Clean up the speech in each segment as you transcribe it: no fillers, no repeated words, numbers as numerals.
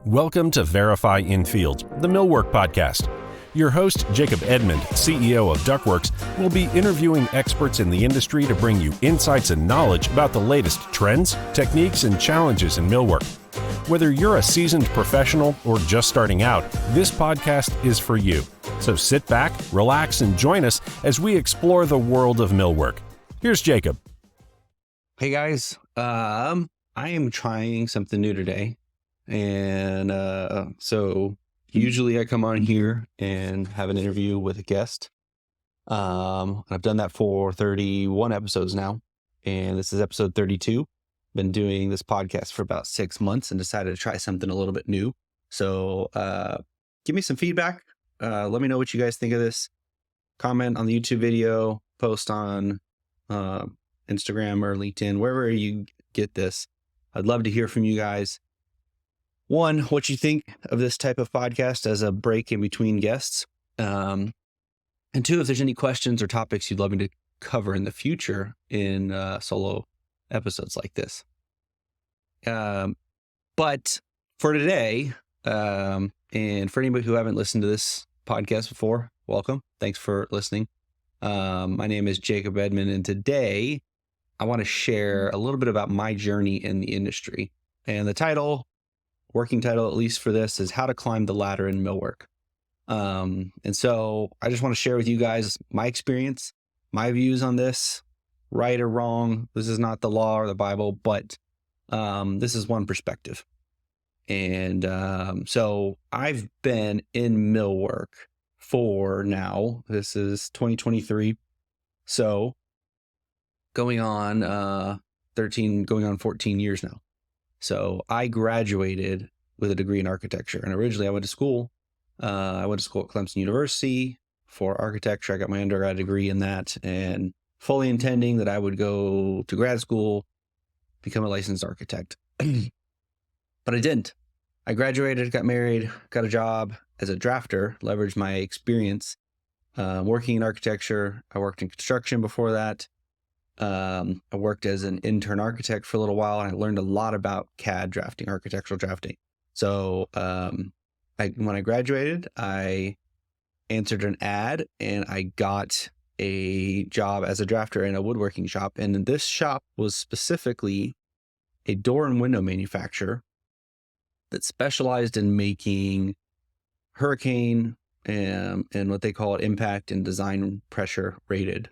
Welcome to Verify in Field, the Millwork Podcast. Your host, Jacob Edmond, CEO of Ductworks, will be interviewing experts in the industry to bring you insights and knowledge about the latest trends, techniques, and challenges in millwork. Whether you're a seasoned professional or just starting out, this podcast is for you. So sit back, relax, and join us as we explore the world of millwork. Here's Jacob. Hey guys, I am trying something new today. And so usually I come on here and have an interview with a guest. I've done that for 31 episodes now, and this is episode 32. Been doing this podcast for about 6 months and decided to try something a little bit new. So give me some feedback. Let me know what you guys think of this. Comment on the YouTube video, post on Instagram or LinkedIn, wherever you get this. I'd love to hear from you guys. One, what you think of this type of podcast as a break in between guests. And two, if there's any questions or topics you'd love me to cover in the future in solo episodes like this. But for today, and for anybody who haven't listened to this podcast before, welcome. Thanks for listening. My name is Jacob Edmond, and today I want to share a little bit about my journey in the industry. And the working title, at least for this, is How to Climb the Ladder in Millwork. And so I just want to share with you guys my experience, my views on this, right or wrong. This is not the law or the Bible, but this is one perspective. And so I've been in millwork for now, this is 2023. So going on 14 years now. So I graduated with a degree in architecture, and originally I went to school. I went to school at Clemson University for architecture. I got my undergrad degree in that, and fully intending that I would go to grad school, become a licensed architect. But I didn't. I graduated, got married, got a job as a drafter, leveraged my experience working in architecture. I worked in construction before that. I worked as an intern architect for a little while, and I learned a lot about CAD drafting, architectural drafting. So when I graduated, I answered an ad, and I got a job as a drafter in a woodworking shop. And this shop was specifically a door and window manufacturer that specialized in making hurricane and what they call impact and design pressure rated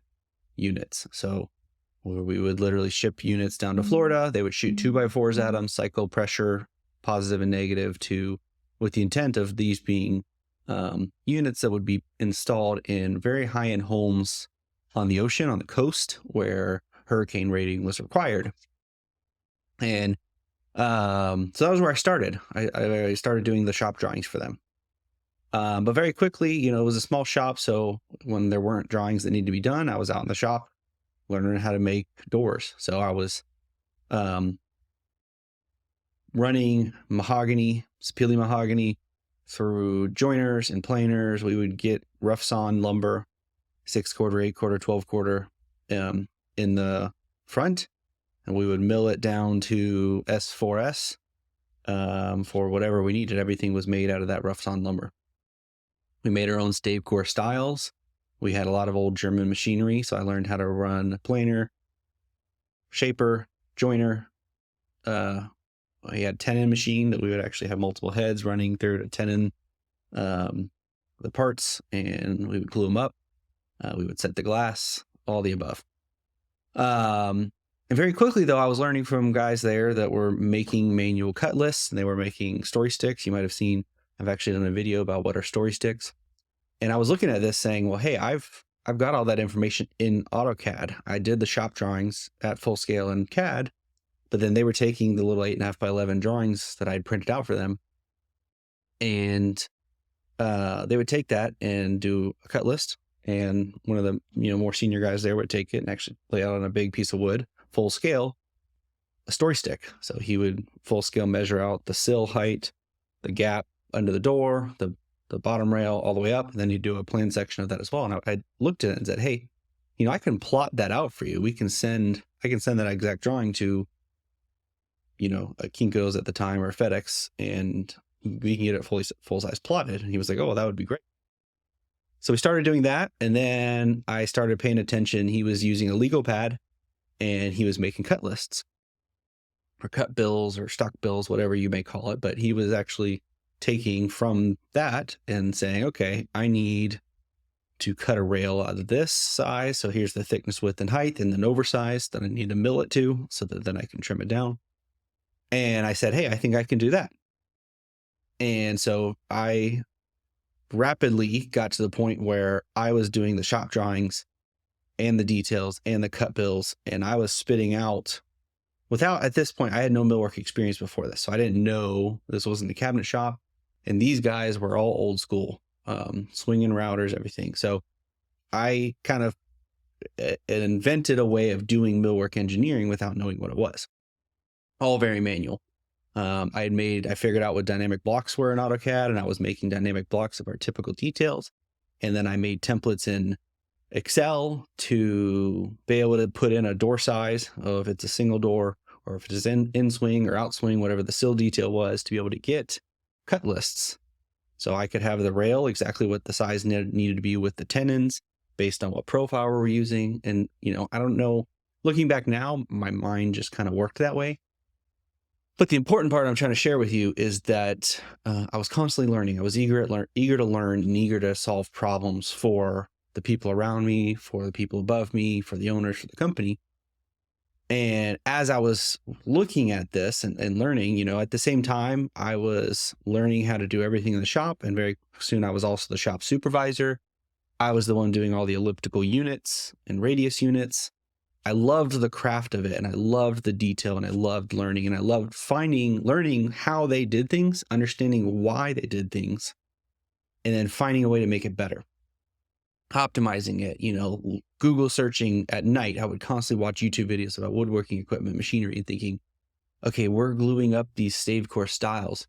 units. So where we would literally ship units down to Florida. They would shoot 2x4s at them, cycle pressure, positive and negative, with the intent of these being units that would be installed in very high-end homes on the ocean, on the coast, where hurricane rating was required. And so that was where I started. I started doing the shop drawings for them. But very quickly, it was a small shop. So when there weren't drawings that needed to be done, I was out in the shop learning how to make doors. So I was running Sapele mahogany through joiners and planers. We would get rough sawn lumber, 6/4, 8/4, 12/4 in the front, and we would mill it down to S4S for whatever we needed. Everything was made out of that rough sawn lumber. We made our own stave core styles. We had a lot of old German machinery, so I learned how to run planer, shaper, joiner. We had tenon machine that we would actually have multiple heads running through the tenon, the parts, and we would glue them up. We would set the glass, all the above. And very quickly, though, I was learning from guys there that were making manual cut lists, and they were making story sticks. You might have seen, I've actually done a video about what are story sticks. And I was looking at this saying, well, hey, I've got all that information in AutoCAD. I did the shop drawings at full scale in CAD, but then they were taking the little 8.5 by 11 drawings that I'd printed out for them. And they would take that and do a cut list. And one of the more senior guys there would take it and actually lay out on a big piece of wood, full scale, a story stick. So he would full scale measure out the sill height, the gap under the door, the bottom rail all the way up, and then you do a plan section of that as well. And I looked at it and said, hey, I can plot that out for you. I can send that exact drawing to, a Kinko's at the time or FedEx, and we can get it full size plotted. And he was like, oh, that would be great. So we started doing that. And then I started paying attention. He was using a Lego pad and he was making cut lists or cut bills or stock bills, whatever you may call it. But he was actually taking from that and saying, okay, I need to cut a rail out of this size. So here's the thickness, width, and height, and then oversized that I need to mill it to so that then I can trim it down. And I said, hey, I think I can do that. And so I rapidly got to the point where I was doing the shop drawings and the details and the cut bills. And I was spitting out at this point, I had no millwork experience before this. So I didn't know this wasn't a cabinet shop. And these guys were all old school, swinging routers, everything. So I kind of invented a way of doing millwork engineering without knowing what it was. All very manual. I figured out what dynamic blocks were in AutoCAD, and I was making dynamic blocks of our typical details. And then I made templates in Excel to be able to put in a door size of if it's a single door or if it is in swing or out swing, whatever the sill detail was, to be able to get cut lists. So I could have the rail exactly what the size needed to be with the tenons based on what profile we're using. And, I don't know, looking back now, my mind just kind of worked that way. But the important part I'm trying to share with you is that I was constantly learning. I was eager to learn and eager to solve problems for the people around me, for the people above me, for the owners, for the company. And as I was looking at this and learning, at the same time, I was learning how to do everything in the shop. And very soon I was also the shop supervisor. I was the one doing all the elliptical units and radius units. I loved the craft of it, and I loved the detail, and I loved learning, and I loved learning how they did things, understanding why they did things, and then finding a way to make it better. Optimizing it, Google searching at night. I would constantly watch YouTube videos about woodworking equipment, machinery, and thinking, okay, we're gluing up these stave core styles.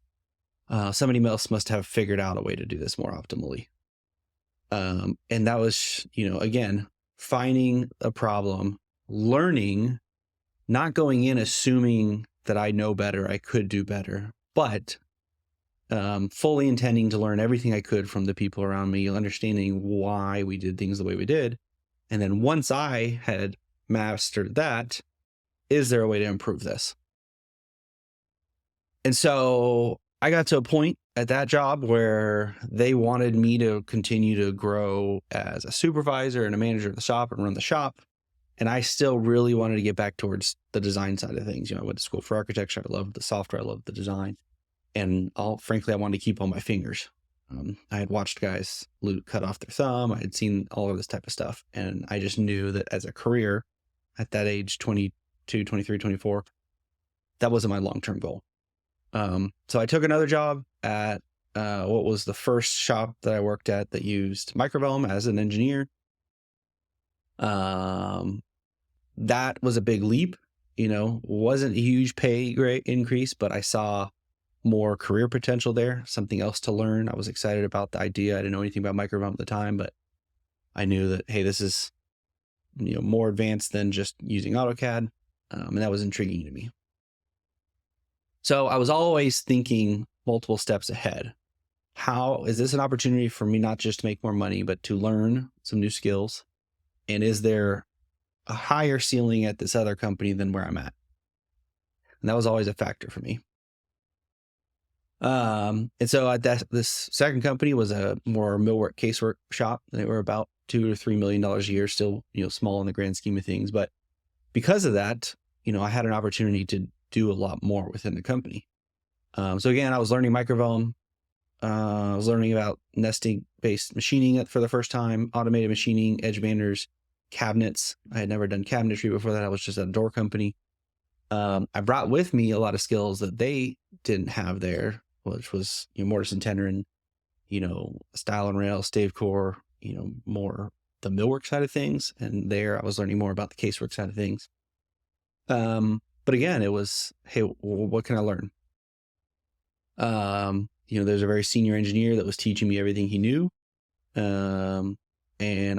Somebody else must have figured out a way to do this more optimally. And that was, again, finding a problem, learning, not going in assuming that I know better, I could do better, but fully intending to learn everything I could from the people around me, understanding why we did things the way we did. And then once I had mastered that, is there a way to improve this? And so I got to a point at that job where they wanted me to continue to grow as a supervisor and a manager of the shop and run the shop. And I still really wanted to get back towards the design side of things. I went to school for architecture. I loved the software. I loved the design. And frankly, I wanted to keep all my fingers. I had watched guys cut off their thumb. I had seen all of this type of stuff. And I just knew that as a career at that age, 22, 23, 24, that wasn't my long-term goal. So I took another job at what was the first shop that I worked at that used microvellum as an engineer. That was a big leap, wasn't a huge pay grade increase, but I saw more career potential there, something else to learn. I was excited about the idea. I didn't know anything about microvellum at the time, but I knew that, hey, this is, more advanced than just using AutoCAD. And that was intriguing to me. So I was always thinking multiple steps ahead. How is this an opportunity for me not just to make more money, but to learn some new skills? And is there a higher ceiling at this other company than where I'm at? And that was always a factor for me. And so this second company was a more millwork casework shop. They were about $2 to $3 million a year, still, small in the grand scheme of things. But because of that, I had an opportunity to do a lot more within the company. So again, I was learning microvellum. I was learning about nesting-based machining for the first time, automated machining, edge banders, cabinets. I had never done cabinetry before that. I was just at a door company. I brought with me a lot of skills that they didn't have there, which was mortise and tenon, stile and rail, stave core, more the millwork side of things. And there I was learning more about the casework side of things. But again, it was, hey, what can I learn? There's a very senior engineer that was teaching me everything he knew. And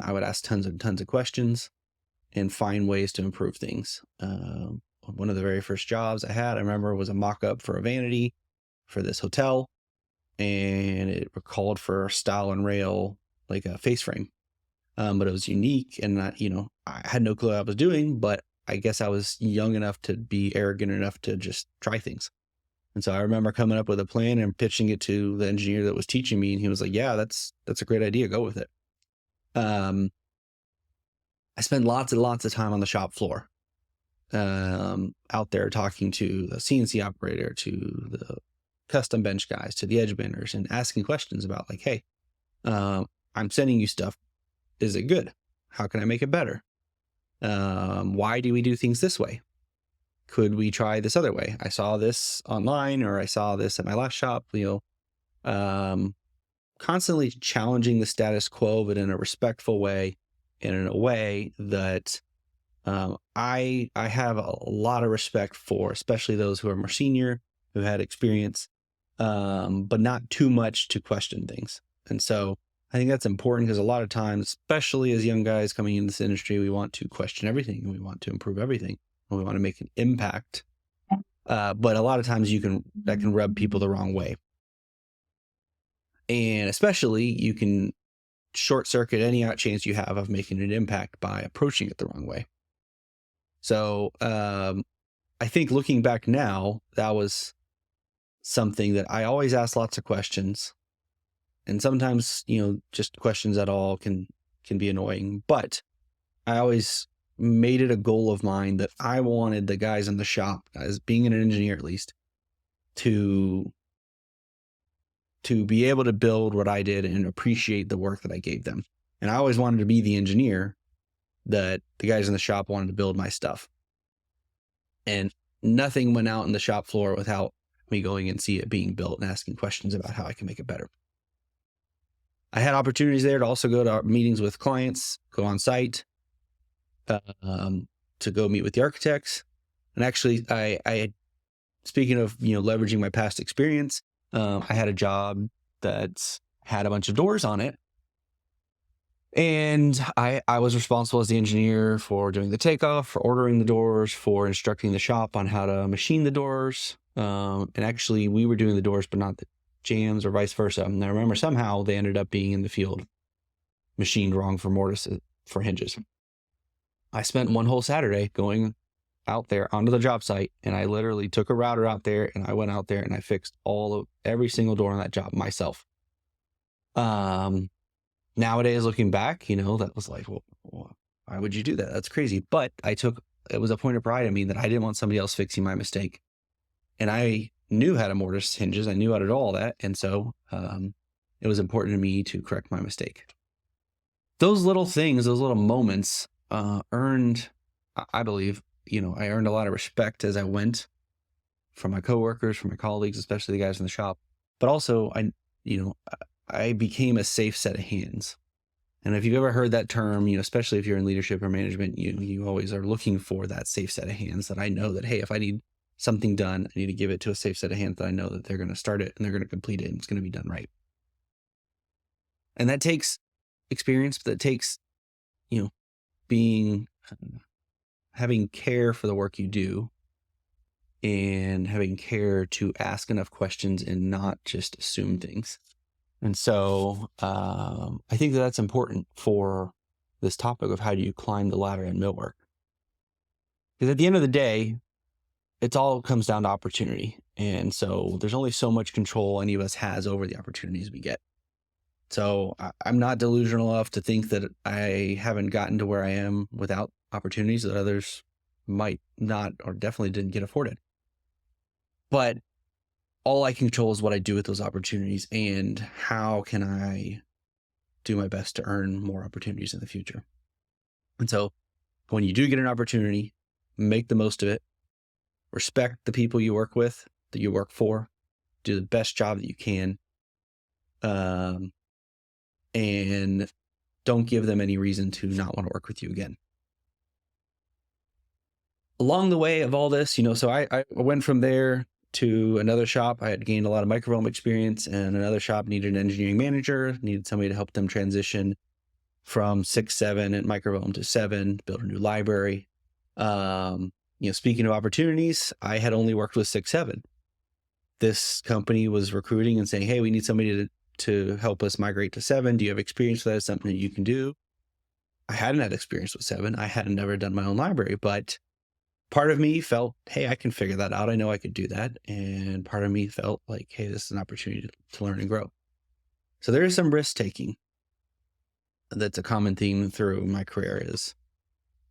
I would ask tons and tons of questions and find ways to improve things. One of the very first jobs I had, I remember, was a mock-up for a vanity for this hotel. and it called for style and rail, like a face frame. But it was unique, and I had no clue what I was doing, but I guess I was young enough to be arrogant enough to just try things. And so I remember coming up with a plan and pitching it to the engineer that was teaching me, and he was like, "Yeah, that's a great idea. Go with it." I spent lots and lots of time on the shop floor, out there talking to the CNC operator, to the custom bench guys, to the edge benders, and asking questions about like, "Hey, I'm sending you stuff. Is it good? How can I make it better? Why do we do things this way? Could we try this other way? I saw this online, or I saw this at my last shop." Constantly challenging the status quo, but in a respectful way, and in a way that I have a lot of respect for, especially those who are more senior, who had experience, but not too much to question things. And so I think that's important, because a lot of times, especially as young guys coming into this industry, we want to question everything, and we want to improve everything, and we want to make an impact. But a lot of times that can rub people the wrong way. And especially you can short circuit any chance you have of making an impact by approaching it the wrong way. So I think looking back now, that was something that I always asked lots of questions. And sometimes, just questions at all can be annoying. But I always made it a goal of mine that I wanted the guys in the shop, as being an engineer at least, to be able to build what I did and appreciate the work that I gave them. And I always wanted to be the engineer that the guys in the shop wanted to build my stuff. And nothing went out in the shop floor without me going and see it being built and asking questions about how I can make it better. I had opportunities there to also go to meetings with clients, go on site, to go meet with the architects. And actually, I speaking of, leveraging my past experience, I had a job that had a bunch of doors on it. And I was responsible as the engineer for doing the takeoff, for ordering the doors, for instructing the shop on how to machine the doors. And actually, we were doing the doors, but not the jams, or vice versa. And I remember somehow they ended up being in the field, machined wrong for mortises, for hinges. I spent one whole Saturday going out there onto the job site, and I literally took a router out there, and I went out there and I fixed every single door on that job myself. Nowadays, looking back, that was like, well, why would you do that? That's crazy. But it was a point of pride in me that I didn't want somebody else fixing my mistake. And I knew how to mortise hinges. I knew how to do all that. And so it was important to me to correct my mistake. Those little things, those little moments earned, I believe, I earned a lot of respect as I went from my coworkers, from my colleagues, especially the guys in the shop. But also, I became a safe set of hands. And if you've ever heard that term, especially if you're in leadership or management, you always are looking for that safe set of hands, that I know that, hey, if I need something done, I need to give it to a safe set of hands that I know that they're going to start it and they're going to complete it and it's going to be done right. And that takes experience, but that takes, having care for the work you do, and having care to ask enough questions and not just assume things. And so I think that's important for this topic of how do you climb the ladder in millwork. Because at the end of the day, it all comes down to opportunity. And so there's only so much control any of us has over the opportunities we get. So I'm not delusional enough to think that I haven't gotten to where I am without opportunities that others might not, or definitely didn't get afforded. But all I can control is what I do with those opportunities, and how can I do my best to earn more opportunities in the future. And so when you do get an opportunity, make the most of it. Respect the people you work with, that you work for. Do the best job that you can. And don't give them any reason to not want to work with you again. Along the way of all this, so I went from there to another shop. I had gained a lot of microfoam experience, and another shop needed an engineering manager, needed somebody to help them transition from 6.7 at microfoam to 7, build a new library. Speaking of opportunities, I had only worked with 6.7. this company was recruiting and saying, hey, we need somebody to help us migrate to 7. Do you have experience with that? Is something that you can do? I hadn't had experience with 7. I hadn't never done my own library, but part of me felt, hey, I can figure that out. I know I could do that. And part of me felt like, hey, this is an opportunity to learn and grow. So there is some risk taking. That's a common theme through my career is,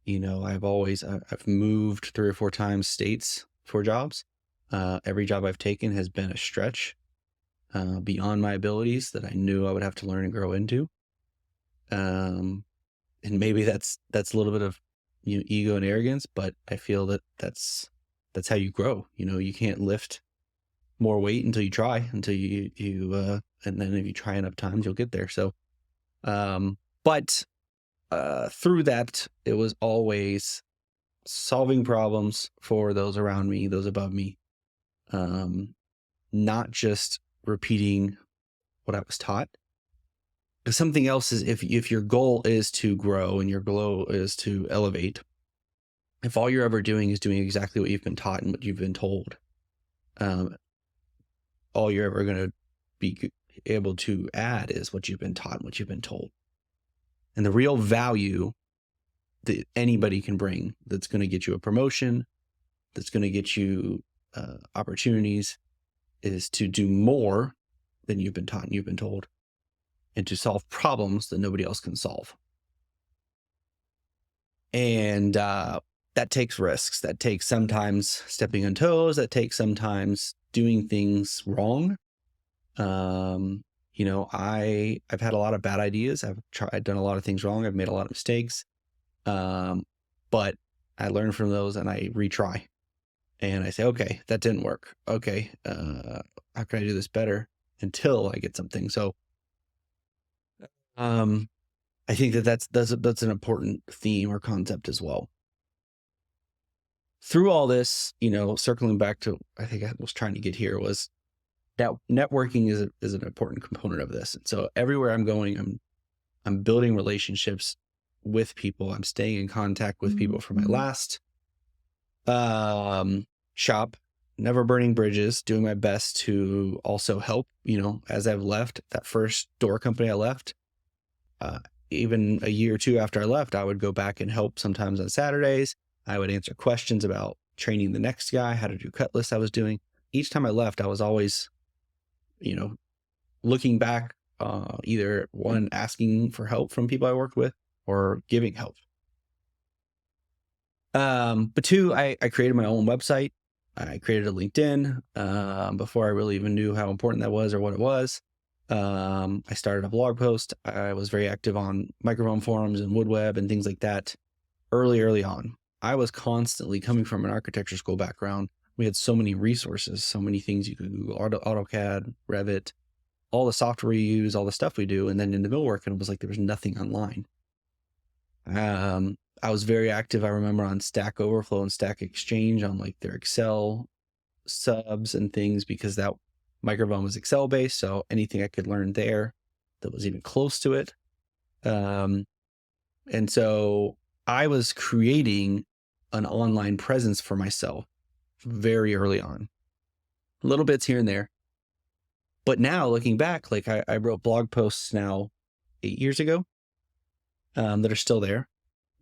I've moved 3 or 4 times states for jobs. Every job I've taken has been a stretch beyond my abilities that I knew I would have to learn and grow into. And maybe that's a little bit of ego and arrogance, but I feel that that's how you grow. You can't lift more weight until you try, until you and then if you try enough times, you'll get there. So, but through that, it was always solving problems for those around me, those above me, not just repeating what I was taught. Something else is if your goal is to grow and your goal is to elevate, if all you're ever doing is doing exactly what you've been taught and what you've been told, all you're ever going to be able to add is what you've been taught and what you've been told. And the real value that anybody can bring that's going to get you a promotion, that's going to get you opportunities, is to do more than you've been taught and you've been told, and to solve problems that nobody else can solve. And that takes risks. That takes sometimes stepping on toes. That takes sometimes doing things wrong. I've had a lot of bad ideas. I've done a lot of things wrong. I've made a lot of mistakes. But I learn from those and I retry. And I say, okay, that didn't work. Okay, how can I do this better until I get something? So I think that's an important theme or concept as well. Through all this, circling back to, I think I was trying to get here, was that networking is an important component of this. And so everywhere I'm going, I'm building relationships with people. I'm staying in contact with people from my last shop, never burning bridges, doing my best to also help, as I've left that first door company I left, even a year or 2 after I left, I would go back and help sometimes on Saturdays. I would answer questions about training the next guy, how to do cut lists I was doing. Each time I left, I was always, looking back, either one, asking for help from people I worked with or giving help. But 2, I created my own website. I created a LinkedIn before I really even knew how important that was or what it was. I started a blog post. I was very active on microphone forums and Woodweb and things like that early on. I was constantly coming from an architecture school background. We had so many resources, so many things you could Google, AutoCAD, Revit, all the software you use, all the stuff we do. And then in the millwork, and it was like there was nothing online. I was very active, I remember, on Stack Overflow and Stack Exchange on like their Excel subs and things, because that microphone was Excel based. So anything I could learn there that was even close to it. And so I was creating an online presence for myself very early on, little bits here and there. But now looking back, like I wrote blog posts now 8 years ago that are still there,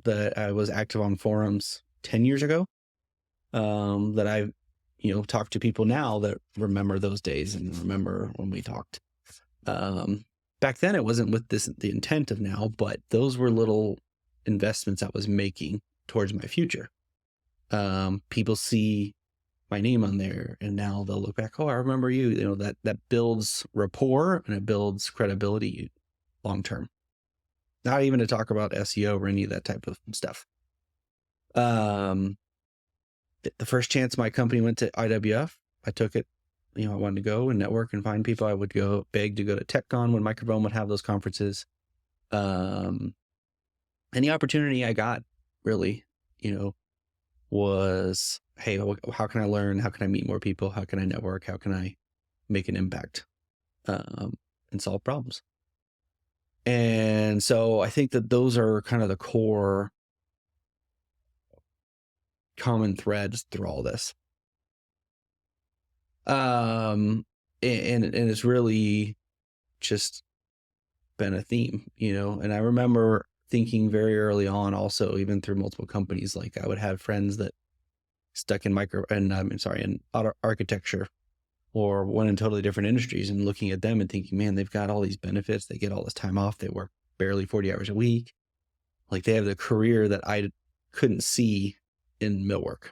that I was active on forums 10 years ago, that I, talk to people now that remember those days and remember when we talked. Back then it wasn't with the intent of now, but those were little investments I was making towards my future. People see my name on there and now they'll look back, oh, I remember you. That builds rapport and it builds credibility long term. Not even to talk about SEO or any of that type of stuff. The first chance my company went to IWF, I took it. I wanted to go and network and find people. I would go beg to go to TechCon when Microphone would have those conferences. Any opportunity I got really, was, hey, how can I learn? How can I meet more people? How can I network? How can I make an impact and solve problems? And so I think that those are kind of the core common threads through all this. And it's really just been a theme, and I remember thinking very early on also, even through multiple companies, like I would have friends that stuck in in auto architecture or went in totally different industries, and looking at them and thinking, man, they've got all these benefits. They get all this time off. They work barely 40 hours a week. Like they have the career that I couldn't see in millwork.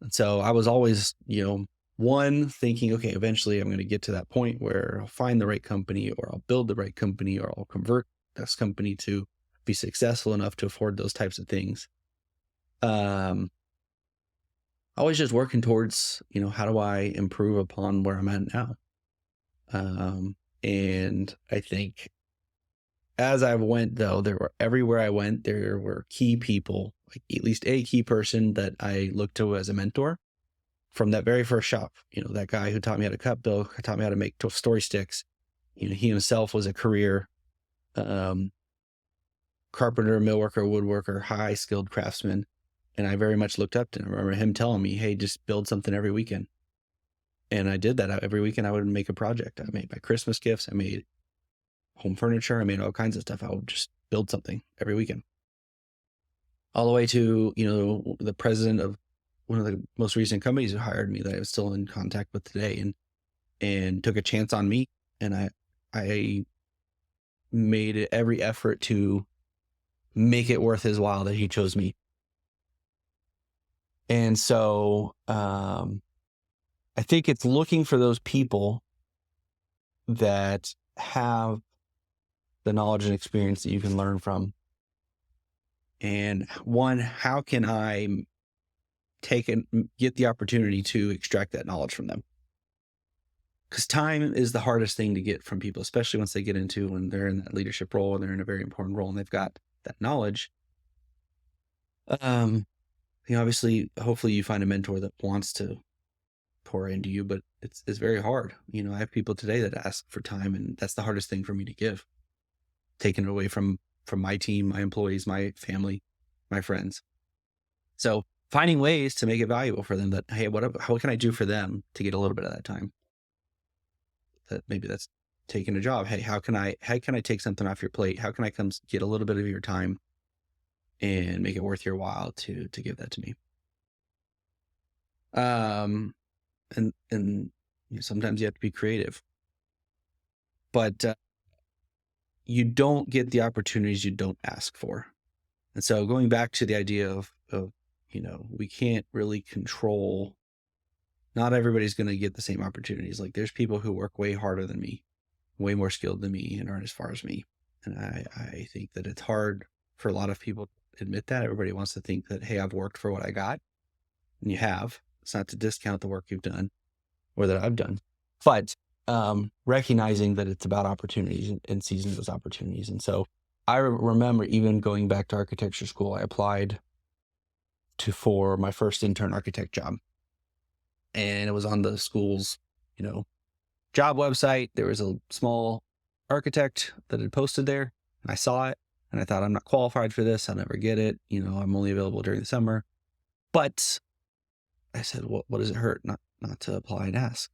And so I was always, one, thinking, okay, eventually I'm going to get to that point where I'll find the right company, or I'll build the right company, or I'll convert this company to be successful enough to afford those types of things. Always just working towards, how do I improve upon where I'm at now? And I think as I went, though, everywhere I went, there were key people, like at least a key person that I looked to as a mentor from that very first shop. That guy who taught me how to cut bill, taught me how to make story sticks. He himself was a career carpenter, millworker, woodworker, high skilled craftsman. And I very much looked up to him. I remember him telling me, hey, just build something every weekend. And I did that. Every weekend I would make a project. I made my Christmas gifts. I made home furniture. I made all kinds of stuff. I would just build something every weekend. All the way to, the president of one of the most recent companies who hired me that I was still in contact with today, and took a chance on me. And I made every effort to make it worth his while that he chose me. And so I think it's looking for those people that have the knowledge and experience that you can learn from. And one, how can I get the opportunity to extract that knowledge from them? Because time is the hardest thing to get from people, especially once they get into, when they're in that leadership role and they're in a very important role and they've got that knowledge. Obviously, hopefully you find a mentor that wants to pour into you, but it's very hard. I have people today that ask for time, and that's the hardest thing for me to give. Taking it away from my team, my employees, my family, my friends. So finding ways to make it valuable for them, that, hey, how can I do for them to get a little bit of that time? That maybe that's taking a job. Hey, how can I take something off your plate? How can I come get a little bit of your time and make it worth your while to give that to me? And sometimes you have to be creative, but you don't get the opportunities you don't ask for. And so going back to the idea of we can't really control. Not everybody's going to get the same opportunities. Like there's people who work way harder than me, way more skilled than me, and aren't as far as me. And I think that it's hard for a lot of people to admit that. Everybody wants to think that, hey, I've worked for what I got. And you have. It's not to discount the work you've done or that I've done, but recognizing that it's about opportunities and seizing those opportunities. And so I remember even going back to architecture school, I applied for my first intern architect job. And it was on the school's, job website. There was a small architect that had posted there, and I saw it, and I thought, I'm not qualified for this. I'll never get it. I'm only available during the summer. But I said, what does it hurt not to apply and ask?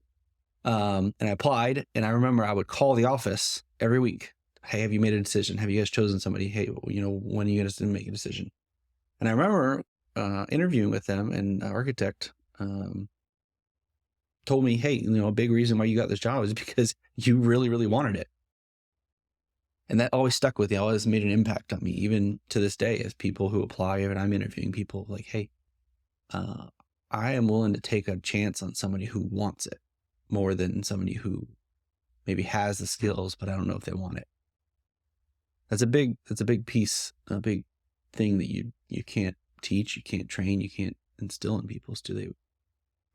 And I applied, and I remember I would call the office every week. Hey, have you made a decision? Have you guys chosen somebody? Hey, when are you guys going to make a decision? And I remember interviewing with them, and the architect told me, hey, a big reason why you got this job is because you really, really wanted it. And that always stuck with me. Always made an impact on me, even to this day, as people who apply, and I'm interviewing people like, hey, I am willing to take a chance on somebody who wants it more than somebody who maybe has the skills, but I don't know if they want it. That's a big piece, a big thing that you can't teach, you can't train, you can't instill in people.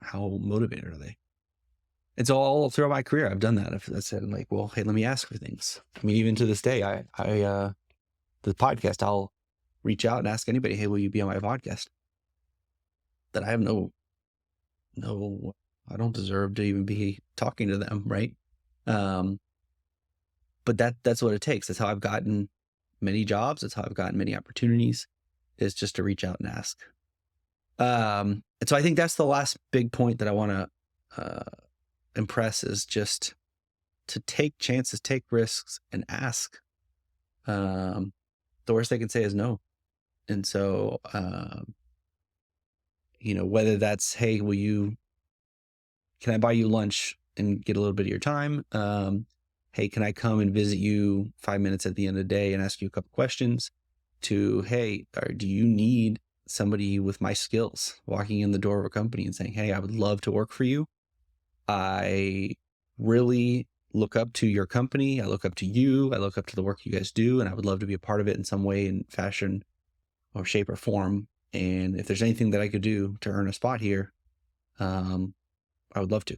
How motivated are they? And so all throughout my career, I've done that. I said, like, well, hey, let me ask for things. I mean, even to this day, the podcast, I'll reach out and ask anybody, hey, will you be on my podcast? That I have I don't deserve to even be talking to them, right? But that's what it takes. That's how I've gotten many jobs. That's how I've gotten many opportunities, is just to reach out and ask. And so I think that's the last big point that I want impress is just to take chances, take risks, and ask. The worst they can say is no. And so, whether that's, hey, can I buy you lunch and get a little bit of your time? Hey, can I come and visit you 5 minutes at the end of the day and ask you a couple questions? To, hey, do you need somebody with my skills walking in the door of a company and saying, hey, I would love to work for you. I really look up to your company. I look up to you. I look up to the work you guys do, and I would love to be a part of it in some way, in fashion or shape or form. And if there's anything that I could do to earn a spot here, I would love to.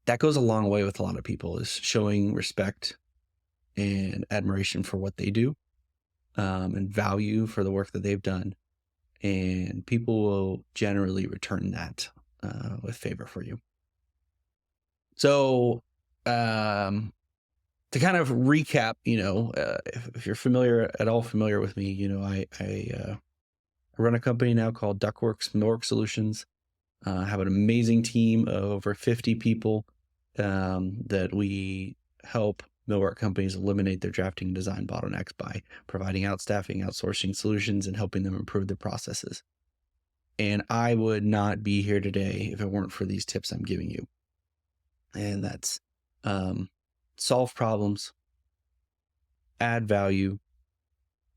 That goes a long way with a lot of people, is showing respect and admiration for what they do, and value for the work that they've done. And people will generally return that with favor for you. So to kind of recap, if you're at all familiar with me, I run a company now called Millwork Solutions. I have an amazing team of over 50 people that we help millwork companies eliminate their drafting and design bottlenecks by providing outstaffing, outsourcing solutions, and helping them improve their processes. And I would not be here today if it weren't for these tips I'm giving you. And that's solve problems, add value,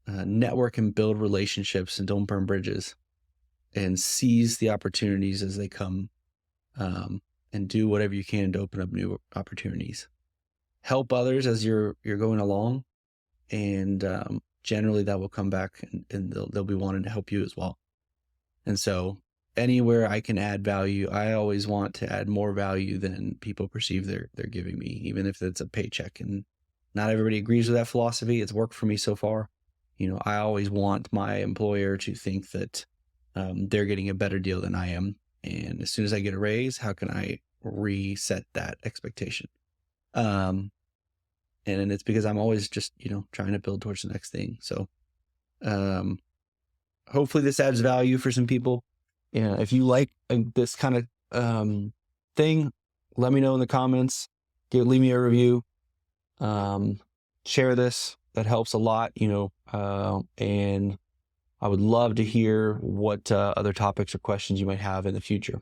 network and build relationships, and don't burn bridges, and seize the opportunities as they come, and do whatever you can to open up new opportunities. Help others as you're going along, and generally that will come back and they'll be wanting to help you as well. And so anywhere I can add value, I always want to add more value than people perceive they're giving me, even if it's a paycheck. And not everybody agrees with that philosophy. It's worked for me so far. I always want my employer to think that they're getting a better deal than I am. And as soon as I get a raise, how can I reset that expectation? And it's because I'm always just, trying to build towards the next thing. So hopefully this adds value for some people. Yeah, if you like this kind of thing, let me know in the comments. Leave me a review. Share this. That helps a lot, and I would love to hear what other topics or questions you might have in the future.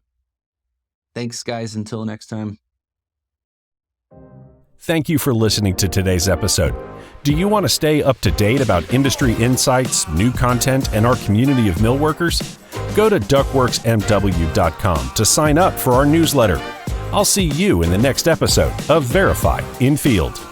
Thanks, guys. Until next time. Thank you for listening to today's episode. Do you want to stay up to date about industry insights, new content, and our community of millworkers? Go to ductworksmw.com to sign up for our newsletter. I'll see you in the next episode of Verify in Field.